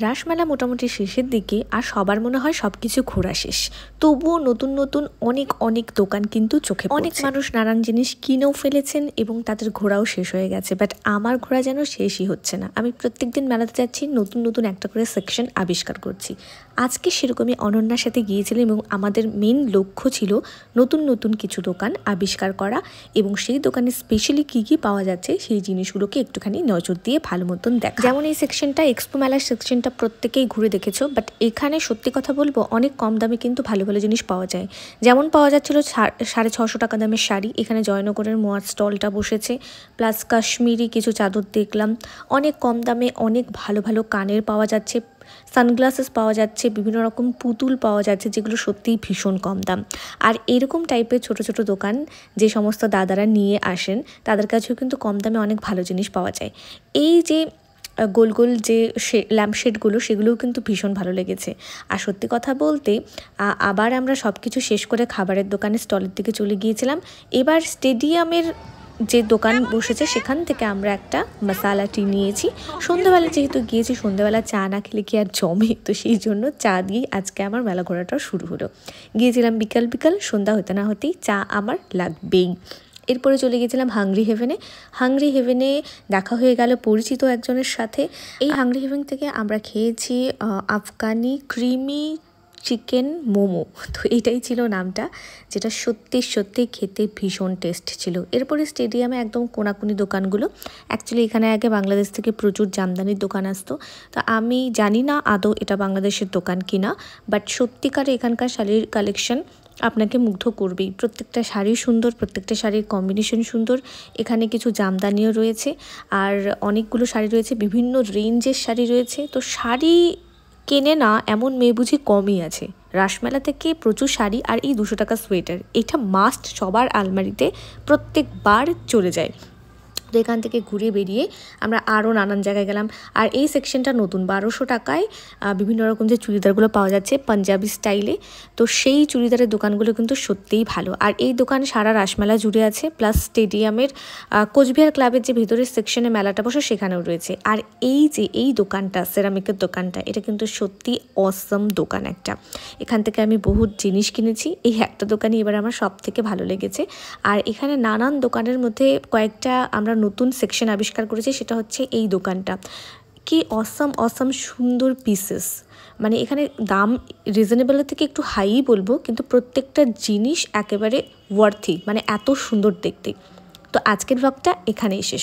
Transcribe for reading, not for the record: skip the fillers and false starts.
রাসমেলা মোটামুটি শেষের দিকে আর সবার মনে হয় সবকিছু ঘোরা শেষ, তবুও নতুন নতুন অনেক দোকান কিন্তু চোখে পড়ছে। অনেক মানুষ নানান জিনিস কিনেও ফেলেছেন এবং তাদের ঘোরাও শেষ হয়ে গেছে, বাট আমার ঘোরা যেন শেষই হচ্ছে না। আমি প্রত্যেকদিন মেলাতে যাচ্ছি, নতুন নতুন একটা করে সেকশন আবিষ্কার করছি। আজকে সেরকমই অনন্যার সাথে গিয়েছিলাম এবং আমাদের মেন লক্ষ্য ছিল নতুন নতুন কিছু দোকান আবিষ্কার করা এবং সেই দোকানে স্পেশালি কী কী পাওয়া যাচ্ছে সেই জিনিসগুলোকে একটুখানি নজর দিয়ে ভালো মতন দেখা। যেমন এই সেকশনটা, এক্সপো মেলার সেকশনটা প্রত্যেকেই ঘুরে দেখেছো, বাট এখানে সত্যি কথা বলবো অনেক কম দামে কিন্তু ভালো ভালো জিনিস পাওয়া যায়। যেমন পাওয়া যাচ্ছিলো 650 টাকা দামের শাড়ি, এখানে জয়নগরের মোয়ার স্টলটা বসেছে, প্লাস কাশ্মীরি কিছু চাদর দেখলাম। অনেক কম দামে অনেক ভালো ভালো কানের পাওয়া যাচ্ছে, সানগ্লাসেস পাওয়া যাচ্ছে, বিভিন্ন রকম পুতুল পাওয়া যাচ্ছে যেগুলো সত্যিই ভীষণ কম দাম। আর এরকম টাইপের ছোট ছোট দোকান যে সমস্ত দাদারা নিয়ে আসেন তাদের কাছেও কিন্তু কম দামে অনেক ভালো জিনিস পাওয়া যায়। এই যে গোল গোল যে ল্যাম্পশেডগুলো, সেগুলোও কিন্তু ভীষণ ভালো লেগেছে। আর সত্যি কথা বলতে আবার আমরা সব কিছু শেষ করে খাবারের দোকানে স্টলের দিকে চলে গিয়েছিলাম। এবার স্টেডিয়ামের যে দোকান বসেছে সেখান থেকে আমরা একটা মশালা টি নিয়েছি। সন্ধ্যাবেলা যেহেতু গিয়েছি, সন্ধ্যাবেলা চা না খেলে কি আর জমে, তো সেই জন্য চা দিয়েই আজকে আমার মেলা ঘোরাটাও শুরু হলো। গিয়েছিলাম বিকাল সন্ধ্যা হতে না হতেই চা আমার লাগবেই। এরপরে চলে গিয়েছিলাম হাংরি হেভেনে দেখা হয়ে গেল পরিচিত একজনের সাথে। এই হাংরি হেভেন থেকে আমরা খেয়েছি আফগানি ক্রিমি চিকেন মোমো, তো এইটাই ছিল নামটা, যেটা সত্যি খেতে ভীষণ টেস্ট ছিল। এরপরে স্টেডিয়ামে একদম কোনাকুনি দোকানগুলো, অ্যাকচুয়ালি এখানে আগে বাংলাদেশ থেকে প্রচুর জামদানির দোকান আসতো, তো আমি জানি না আদৌ এটা বাংলাদেশের দোকান কিনা, বাট সত্যিকারে এখানকার শাড়ির কালেকশন আপনাকে মুগ্ধ করবেই। প্রত্যেকটা শাড়ি সুন্দর, প্রত্যেকটা শাড়ির কম্বিনেশন সুন্দর। এখানে কিছু জামদানিও রয়েছে আর অনেকগুলো শাড়ি রয়েছে, বিভিন্ন রেঞ্জের শাড়ি রয়েছে। তো শাড়ি কেনে না এমন মেয়ে বুঝি কমই আছে। রাসমেলা থেকে প্রচুর শাড়ি আর এই 200 টাকা সোয়েটার, এটা মাস্ট সবার আলমারিতে প্রত্যেকবার চলে যায়। তো এখান থেকে ঘুরে বেরিয়ে আমরা আরও নানান জায়গায় গেলাম। আর এই সেকশনটা নতুন, 1200 টাকায় বিভিন্ন রকম যে চুড়িদারগুলো পাওয়া যাচ্ছে পাঞ্জাবি স্টাইলে, তো সেই চুড়িদারের দোকানগুলো কিন্তু সত্যিই ভালো। আর এই দোকান সারা রাসমেলা জুড়ে আছে, প্লাস স্টেডিয়ামের কোচবিহার ক্লাবের যে ভেতরের সেকশনে মেলাটা বসে সেখানেও রয়েছে। আর এই যে এই দোকানটা, সেরামিকের দোকানটা, এটা কিন্তু সত্যি অসম দোকান একটা। এখান থেকে আমি বহুত জিনিস কিনেছি, এই একটা দোকানই এবার আমার সব থেকে ভালো লেগেছে। আর এখানে নানান দোকানের মধ্যে কয়েকটা আমরা নতুন সেকশন আবিষ্কার করেছি, সেটা হচ্ছে এই দোকানটা। কি অসম সুন্দর পিসেস, মানে এখানে দাম রিজনেবলের থেকে একটু হাই বলবো, কিন্তু প্রত্যেকটা জিনিস একেবারে ওয়ার্থি, মানে এত সুন্দর দেখতে। তো আজকের ব্লগটা এখানেই শেষ।